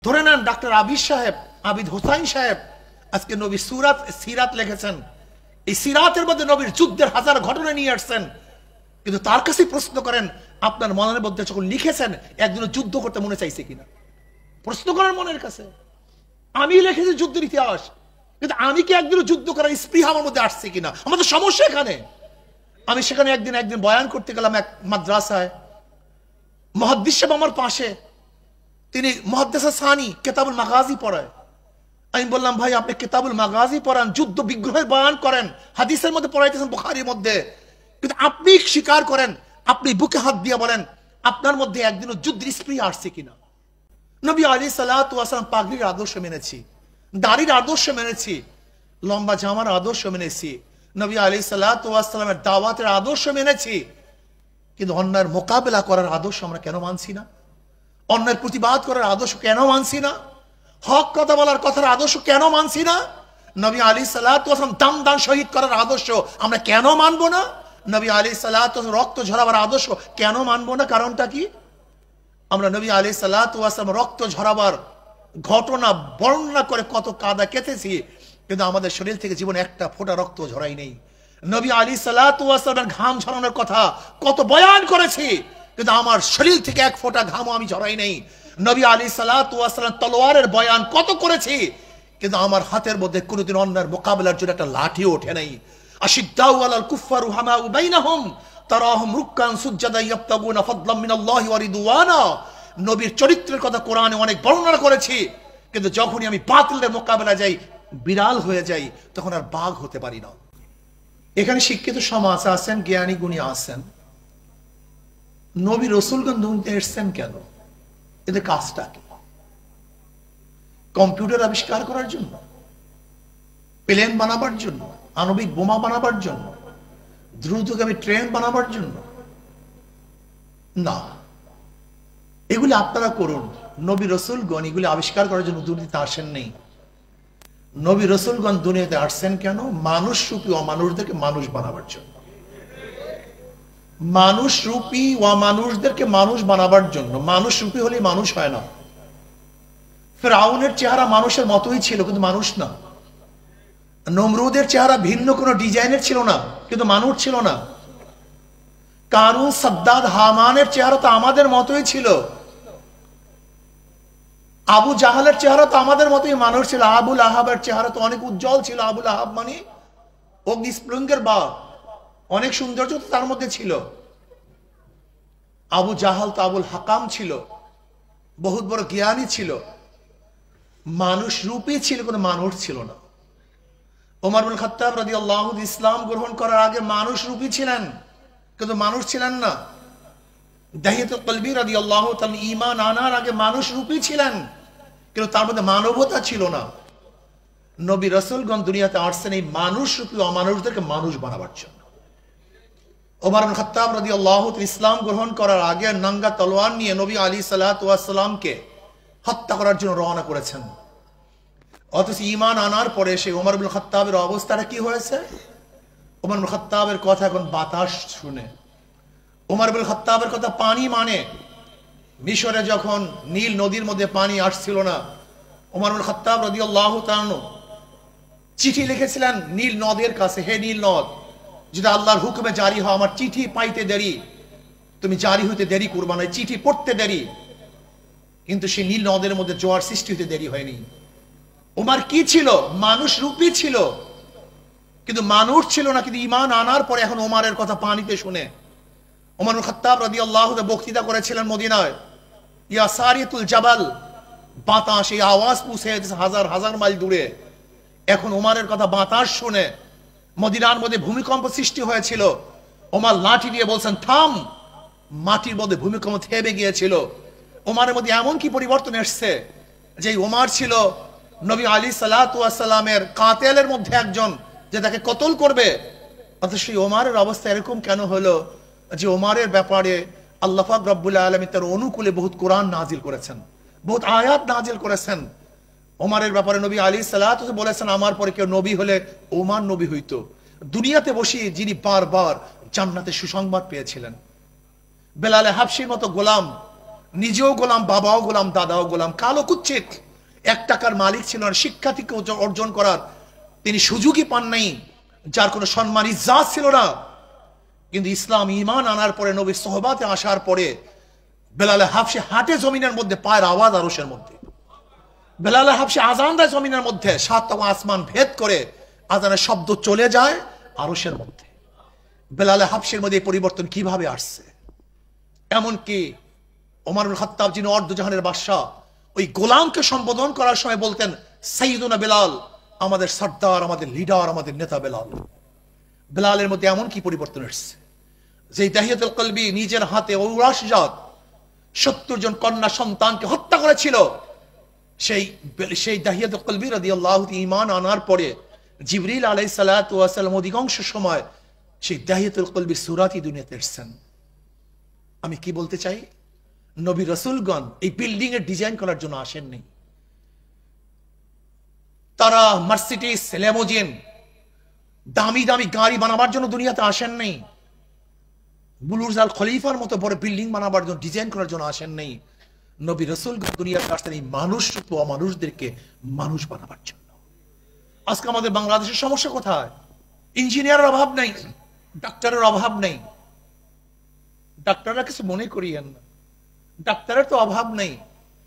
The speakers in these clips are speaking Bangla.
ধরে নেন ডাক্তার আবিদ হোসাইন সাহেব আজকে নবী সিরাত লিখেছেন। এই সিরাতের মধ্যে নবীর যুদ্ধের হাজার ঘটনা নিয়ে আসছেন, কিন্তু তার কাছে প্রশ্ন করেন আপনার মনের মধ্যে যখন লিখেছেন একদিন যুদ্ধ করতে মনে চাইছে কিনা? প্রশ্ন করেন মনের কাছে। আমি লিখেছি যুদ্ধের ইতিহাস, কিন্তু আমি কি একদিন যুদ্ধ করার স্পৃহা আমার মধ্যে আসছে কিনা? আমাদের সমস্যা এখানে। আমি সেখানে একদিন বয়ান করতে গেলাম এক মাদ্রাসায়, মুহাদ্দিস সাহেব আমার পাশে, তিনি মুহাদ্দিসে সানি কিতাবুল মাগাজি পড়ায়। আমি বললাম ভাই আপনি কিতাবুল মাগাজি পড়ান, যুদ্ধ বিগ্রহের বয়ান করেন, হাদিসের মধ্যে পড়াইতেছেন বুখারীর মধ্যে, কিন্তু আপনি স্বীকার করেন, আপনি বুকে হাত দিয়ে বলেন আপনার মধ্যে একদিনও যুদ্ধের স্পৃহা আসছে কিনা? নবী আলাইহিস সালাতু ওয়াস সালাম পাগড়ির আদর্শ মেনেছি, দাড়ির আদর্শ মেনেছি, লম্বা জামার আদর্শ মেনেছি, নবী আলাইহিস সালাতু ওয়াস সালামের দাওয়াতের আদর্শ মেনেছি, কিন্তু অন্যায়ের মোকাবেলা করার আদর্শ আমরা কেন মানছি না? অন্যায়ের প্রতিবাদ করার আদর্শ কেন মানছি না? হক কথা বলার কথার আদর্শ কেন মানছি না? নবী আলাইহিস সালাতু ওয়াস সালাম দান শহীদ করার আদর্শ আমরা কেন মানবো না? নবী আলাইহিস সালাতু ওয়াস সালাম রক্ত ঝরাবার আদর্শ কেন মানবো না? কারণটা কি? আমরা নবী আলাইহিস সালাতু ওয়াস সালাম রক্ত ঝরাবার ঘটনা বর্ণনা করে কত কাদা কেটেছি, কিন্তু আমাদের শরীর থেকে জীবন একটা ফোঁটা রক্ত ঝরাই নেই। নবী আলাইহিস সালাতু ওয়াস সালামের ঘাম ঝরানোর কথা কত বয়ান করেছি, কিন্তু আমার শরীর থেকে এক ফোঁটা ঘামও আমি ঝরাই নেই। নবী আলাইহিস সালাতু ওয়াস সালাম তলোয়ারের বয়ান কত করেছি, কিন্তু আমার হাতের মধ্যে কোনোদিন অন্যায়ের মোকাবেলার জন্য একটা লাঠিও ওঠে নাই। আশিদ্দাউ আলাল কুফফার রুহামাউ বাইনাহুম তারাহুম রুককান সুজদান ইয়াবতাগুনা ফাদলাম মিনাল্লাহি ওয়া রিদওয়ানা। নবীর চরিত্রের কথা কোরআনে অনেক বর্ণনা করেছি, কিন্তু যখনই আমি বাতিলের মোকাবেলা যাই, বিড়াল হয়ে যাই, তখন আর বাঘ হতে পারি না। এখানে শিক্ষিত সমাজ আছেন, জ্ঞানী গুণী আছেন, নবী রাসূলগণ দুনিয়াতে এসেছেন কেন? এদের কাজটা কি? কম্পিউটার আবিষ্কার করার জন্য, প্লেন বানাবার জন্য, আণবিক বোমা বানাবার জন্য, দ্রুতগামী ট্রেন বানাবার জন্য না। এগুলি আপনারা করুন। নবী রাসূলগণ এগুলি আবিষ্কার করার জন্য দুনিয়াতে আসেন নেই। নবী রাসূলগণ দুনিয়াতে আসছেন কেন? মানুষ রূপী অমানুষদেরকে মানুষ বানাবার জন্য। মানুষ রূপী অমানুষদেরকে মানুষ বানাবার জন্য। মানুষ রূপী হলে মানুষ হয় না। ফিরআউনের চেহারা মানুষের মতোই ছিল, কিন্তু মানুষ না। নমরুদের চেহারা ভিন্ন কোনো ডিজাইনের ছিল না, কিন্তু মানুষ ছিল না। কারুন, সাদ্দাদ, হামানের চেহারা তো আমাদের মতোই ছিল। আবু জাহালের চেহারা তো আমাদের মতোই মানুষ ছিল। আবুল আহাবের চেহারা তো অনেক উজ্জ্বল ছিল। আবুল আহাব মানে অগ্নিস্ফুলিঙ্গের বাপ, অনেক সৌন্দর্য তো তার মধ্যে ছিল। আবু জাহাল তো আবুল হাকাম ছিল, বহুত বড় জ্ঞানী ছিল, মানুষ রূপী ছিল, কোনো মানুষ ছিল না। ওমর ইবনে খাত্তাব রাদিয়াল্লাহু আনহু ইসলাম গ্রহণ করার আগে মানুষ রূপী ছিলেন, কিন্তু মানুষ ছিলেন না। দাহিয়াতুল কলবি রাদিয়াল্লাহু তাআলা ঈমান আনার আগে মানুষ রূপী ছিলেন, কিন্তু তার মধ্যে মানবতা ছিল না। নবী রাসূলগণ দুনিয়াতে আসছেন এই মানুষ রূপী অমানুষদেরকে মানুষ বানাবার জন্য। ওমর ইবনে খাত্তাব রাদিয়াল্লাহু তাআলা ইসলাম গ্রহণ করার আগে নাঙ্গা তলোয়ার নিয়ে নবী আলাইহিস সালাতু ওয়াস সালামকে হত্যা করার জন্য রওনা করেছেন। অথচ ঈমান আনার পরে সেই ওমর ইবনে খাত্তাবের অবস্থাটা কি হয়েছে? ওমর ইবনে খাত্তাবের কথা এখন বাতাস শুনে। ওমর ইবনে খাত্তাবের কথা পানি মানে। মিশরে যখন নীল নদীর মধ্যে পানি আসছিল না, ওমর ইবনে খাত্তাব রাদিয়াল্লাহু তাআলা চিঠি লিখেছিলেন নীল নদের কাছে, হে নীল নদ, যদি আল্লাহর হুকুমে জারি হয়, আমার চিঠি পাইতে দেরি, তুমি জারি হইতে দেরি করবা না, চিঠি পড়তে দেরি। কিন্তু সেই নীল নদের মধ্যে জোয়ার সৃষ্টি হইতে দেরি হয়নি। ওমর কি ছিল? মানুষ রূপী ছিল, কিন্তু মানুষ ছিল না। কিন্তু ঈমান আনার পরে এখন ওমরের কথা পানিতে শুনে ওমর ইবনে খাত্তাব রাদিয়াল্লাহু তাআলা বক্তৃতা করেছিলেন মদিনায়। ইয়া সারিয়াতুল জাবাল, বাতাস এই আওয়াজ পৌঁছে হাজার হাজার মাইল দূরে। এখন ওমরের কথা বাতাস শুনে মদিনার মধ্যে ভূমিকম্প সৃষ্টি হয়েছিল। ওমর লাঠি দিয়ে বলছেন থাম, মাটির মধ্যে ভূমিকম্প থেমে গিয়েছিল। ওমরের মধ্যে এমন কি পরিবর্তন এসছে যে ওমর ছিল নবী আলাইহিস সালাতু ওয়াস সালামের কাতেলের মধ্যে একজন, যে তাকে কতল করবে। অথচ সেই ওমরের অবস্থা এরকম কেন হলো যে ওমরের ব্যাপারে আল্লাহ পাক রব্বুল আলামিন তার অনুকূলে বহুত কোরআন নাজিল করেছেন, বহুত আয়াত নাজিল করেছেন। ওমরের ব্যাপারে নবী আলাইহিস সালাতু ওয়াস সালাম বলেছেন, আমার পরে কেউ নবী হলে ওমর নবী হইতো। দুনিয়াতে বসে যিনি বারবার জান্নাতের সুসংবাদ পেয়েছিলেন। বেলালে হাবশির মতো গোলাম নিজেও গোলাম, বাবাও গোলাম, দাদাও গোলাম, কালো কুচ্ছিত, 1 টাকার মালিক ছিল না, শিক্ষা থেকে অর্জন করার তিনি সুযোগই পান নাই, যার কোনো সম্মান ইজ্জাত ছিল না। কিন্তু ইসলাম ঈমান আনার পরে, নবীর সোহবাতে আসার পরে বেলালে হাফসি হাঁটে জমিনের মধ্যে, পায়ের আওয়াজ আরশের মধ্যে। বেলালে হাফসি আজান দেয় জমিনের মধ্যে, 7 আসমান ভেদ করে আজানের শব্দ চলে যায় আরশের মধ্যে। বেলালে হাফসির মধ্যে পরিবর্তন কিভাবে আসছে? এমনকি ওমরুল খাত্তাব, যিনি অর্ধজাহানের বাদশা, ওই গোলামকে সম্বোধন করার সময় বলতেন সাইয়্যিদুনা বেলাল, আমাদের সর্দার, আমাদের লিডার, আমাদের নেতা বেলাল। বেলালের মধ্যে এমন কি পরিবর্তন এসছে যে দাহিয়াতুল কলবি নিজের হাতে ঔরাসজাত 70 জন কন্যা সন্তানকে হত্যা করেছিল। সেই দাহিয়াতুল কলবি রাদিয়াল্লাহু ঈমান আনার পরে জিবরিল আলাইহিস সালাতু ওয়াস সালাম অধিকাংশ সময় সেই দাহিয়াতুল কলবির সূরাতই দুনিয়াতে এসেছেন। আমি কি বলতে চাই, নবী রাসূলগণ এই বিল্ডিং এর ডিজাইন করার জন্য আসেননি। তারা মার্সিডিজ, ল্যাম্বোর্গিনি, দামি দামি গাড়ি বানাবার জন্য দুনিয়াতে আসেন নাই। বুরুজ আল খলিফার মতো বড় বিল্ডিং বানাবার জন্য, ডিজাইন করার জন্য আসেন নাই। নবী রাসূল দুনিয়াতে আসতেন এই মানুষ রূপে অমানুষদেরকে মানুষ বানাবার জন্য। আজকে আমাদের বাংলাদেশের সমস্যা কোথায়? ইঞ্জিনিয়ারের অভাব নাই, ডাক্তারের অভাব নেই। ডাক্তাররা কিছু মনে করিয়েন না, ডাক্তারের তো অভাব নেই,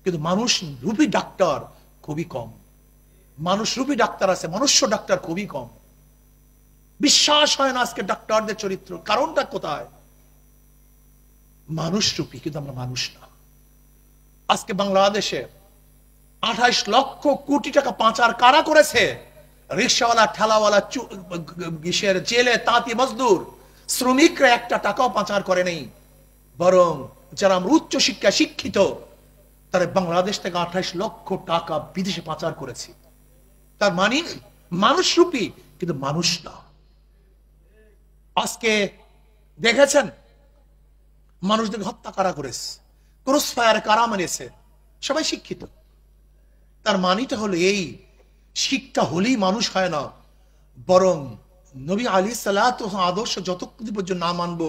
কিন্তু মানুষ রূপী ডাক্তার খুবই কম। মানুষ রূপী ডাক্তার আছে, মনুষ্য ডাক্তার খুবই কম। বিশ্বাস হয় না আজকে ডাক্তারদের চরিত্র। কারণটা কোথায়? মানুষ রূপী, কিন্তু আমরা মানুষ না। আজকে বাংলাদেশে 28 লক্ষ কোটি টাকা পাচার কারা করেছে? রিকশাওয়ালা, ঠেলাওয়ালা, জেলে তাঁতি মজদুর, শ্রমিকরা 1 টাকাও পাচার করে নেই। বরং যারা আমরা উচ্চ শিক্ষা শিক্ষিত, তারা বাংলাদেশ থেকে 28 লক্ষ টাকা বিদেশে পাচার করেছে। তার মানে মানুষ রূপী, কিন্তু মানুষ না। আজকে দেখেছেন মানুষদের হত্যা কারা করেছে, ক্রস ফায়ার কারা মেরেছে? সবাই শিক্ষিত। তার মানিটা হলো এই, শিক্ষা হলেই মানুষ হয় না, বরং নবী আলাইহিস সালাতু আদর্শ যতক্ষণ পর্যন্ত না মানবো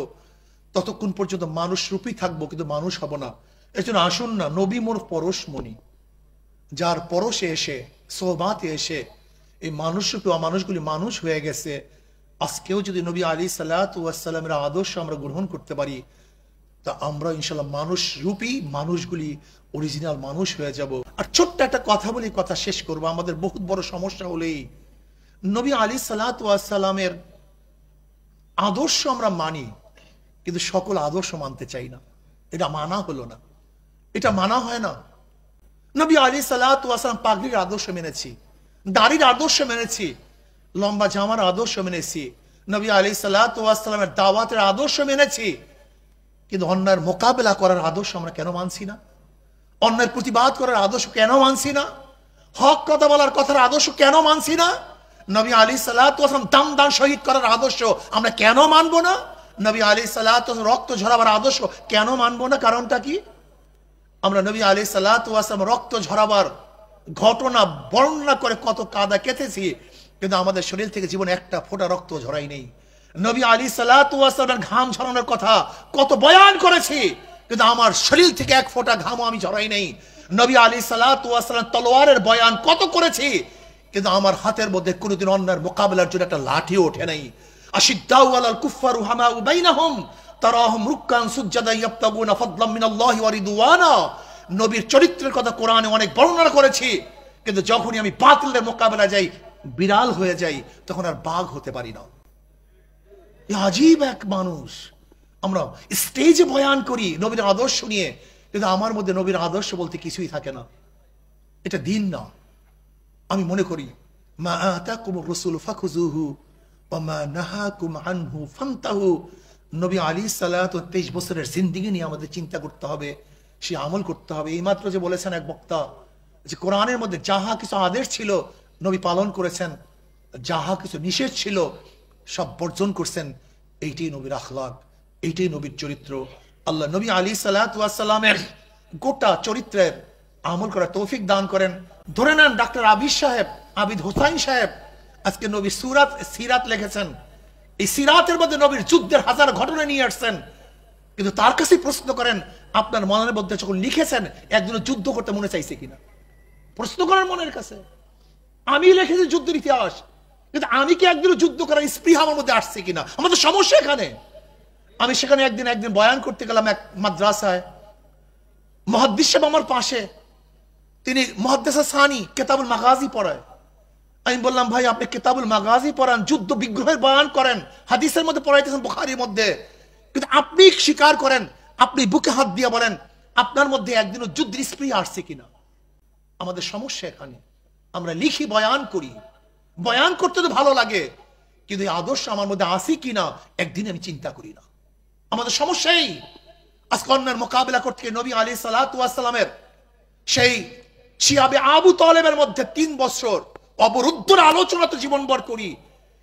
ততক্ষণ পর্যন্ত মানুষ রূপী থাকবো, কিন্তু মানুষ হব না। এর জন্য আসুন না, নবী মোর পরশমণি, যার পরশে এসে, সোহবাতে এসে এই মানুষ রূপী মানুষগুলি মানুষ হয়ে গেছে। আজকেও যদি নবী আলাইহিস সালাতু ওয়াস সালামের আদর্শ আমরা গ্রহণ করতে পারি, তা আমরা ইনশাআল্লাহ মানুষ রূপী মানুষগুলি অরিজিনাল মানুষ হয়ে যাব। আর ছোট্ট একটা কথা বলি, কথা শেষ করবো। আমাদের বহুত বড় সমস্যা হলেই নবী আলাইহিস সালাতু ওয়াস সালামের আদর্শ আমরা মানি, কিন্তু সকল আদর্শ মানতে চাই না। এটা মানা হলো না, এটা মানা হয় না। নবী আলাইহিস সালাতু ওয়াস সালাম পাগড়ির আদর্শ মেনেছি, দাড়ির আদর্শ মেনেছি, লম্বা জামার আদর্শ মেনেছি, নবী আলাইহিস সালাতু ওয়াস সালামের দাওয়াতের আদর্শ মেনেছি, কিন্তু অন্যায়ের মোকাবেলা করার আদর্শ আমরা কেন মানছি না? অন্যায়ের প্রতিবাদ করার আদর্শ কেন মানছি না? হক কথা বলার কথার আদর্শ কেন মানছি না? নবী আলাইহিস সালাতু ওয়াস সালাম দাম দান শহীদ করার আদর্শ আমরা কেন মানবো না? নবী আলাইহিস সালাতু ওয়াস সালাম রক্ত ঝরাবার আদর্শ কেন মানবো না? কারণটা কি? আমরা নবী আলাইহিস সালাতু ওয়াস সালাম রক্ত ঝরাবার ঘটনা বর্ণনা করে কত কাদা কেটেছি, কিন্তু আমাদের শরীর থেকে জীবনে একটা ফোঁটা রক্ত ঝরাই নেই। নবী আলাইহিস সালাতু ওয়াস সালামের ঘাম ঝরানোর কথা কত বয়ান করেছি, কিন্তু আমার শরীর থেকে এক ফোঁটা ঘামও আমি ঝরাই নেই। নবী আলাইহিস সালাতু ওয়াস সালাম তলোয়ারের বয়ান কত করেছি, কিন্তু আমার হাতের মধ্যে কোনোদিন অন্যায়ের মোকাবেলার জন্য একটা লাঠিও ওঠে নাই। আশিদ্দাউ আলাল কুফফারু হামাউ বাইনাহুম তারাহুম রুক্কান সুজদান ইয়াবতাগুনা ফাদলাম মিনাল্লাহি ওয়া রিদওয়ানা। নবীর চরিত্রের কথা কোরআনে অনেক বর্ণনা করেছি, কিন্তু যখনই আমি বাতিলের মোকাবেলা যাই, বিড়াল হয়ে যাই, তখন আর বাঘ হতে পারি না। আজীব এক মানুষ। আমরা স্টেজে বয়ান করি নবীর আদর্শ নিয়ে, কিন্তু আমার মধ্যে নবীর আদর্শ বলতে কিছুই থাকে না। এটা দিন না। আমি মনে করি মা আতাকুমুর রাসূলু ফাখুযুহু ওয়া মা নাহাকুম আনহু ফান্তাহু। নবী আলাইহিস সালাতু 23 বছরের জিন্দেগি নিয়ে আমাদের চিন্তা করতে হবে, সে আমল করতে হবে। এইমাত্র যে বলেছেন এক বক্তা যে কোরআনের মধ্যে যাহা কিছু আদেশ ছিল নবী পালন করেছেন, যাহা কিছু নিষেধ ছিল সব বর্জন করছেন। এইটাই নবীর আখলাক, এইটাই নবীর চরিত্র। আল্লাহ নবী আলাইহিস সালাতু ওয়াস সালামের গোটা চরিত্রের আমল করার তৌফিক দান করেন। ধরে নেন ডাক্তার আবিদ হোসাইন সাহেব আজকে নবীর সিরাত লিখেছেন। এই সিরাতের মধ্যে নবীর যুদ্ধের হাজার ঘটনা নিয়ে আসছেন। কিন্তু তার কাছে প্রশ্ন করেন, আপনার মনের মধ্যে যখন লিখেছেন একজন যুদ্ধ করতে মনে চাইছে কিনা, প্রশ্ন করেন মনের কাছে। আমি লিখেছি যুদ্ধের ইতিহাস, কিন্তু আমি কি একদিন যুদ্ধ করার স্পৃহা আমার মধ্যে আসছে কিনা? আমাদের সমস্যা এখানে। আমি সেখানে একদিন বয়ান করতে গেলাম এক মাদ্রাসায়, মুহাদ্দিস সাহেব আমার পাশে, তিনি মুহাদ্দিস সানি কিতাবুল মাগাজি পড়ায়। আমি বললাম, ভাই আপনি কিতাবুল মাগাজি পড়ান, যুদ্ধ বিগ্রহের বয়ান করেন, হাদিসের মধ্যে পড়াইতেছেন, বুখারীর মধ্যে, কিন্তু আপনি স্বীকার করেন, আপনি বুকে হাত দিয়ে বলেন আপনার মধ্যে একদিনও যুদ্ধের স্পৃহা আসছে কিনা? আমাদের সমস্যা এখানে। আমরা লিখি, বয়ান করি, বয়ান করতে তো ভালো লাগে, কিন্তু এই আদর্শ আমার মধ্যে আসি কিনা একদিন আমি চিন্তা করি না। আমাদের সমস্যাই আজকে অন্যের মোকাবিলা করতে গিয়ে নবী আলাইহিস সালাতু ওয়াস সালামের সেই শিয়াবে আবু তালেবের মধ্যে 3 বছর অবরুদ্ধর আলোচনা তো জীবনভর করি,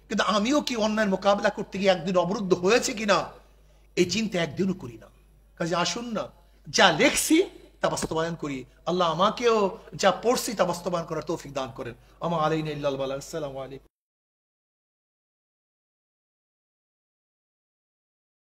কিন্তু আমিও কি অন্যের মোকাবিলা করতে গিয়ে একদিন অবরুদ্ধ হয়েছে কিনা এই চিন্তা একদিনও করি না। কাজে আসুন না, যা লেখছি তা বাস্তবায়ন করি। আল্লাহ আমাকেও যা পড়ছি তা বাস্তবায়ন করার তৌফিক দান করেন। আমা আলাইনা ইল্লাল বালাগ। আসসালামু আলাইকুম।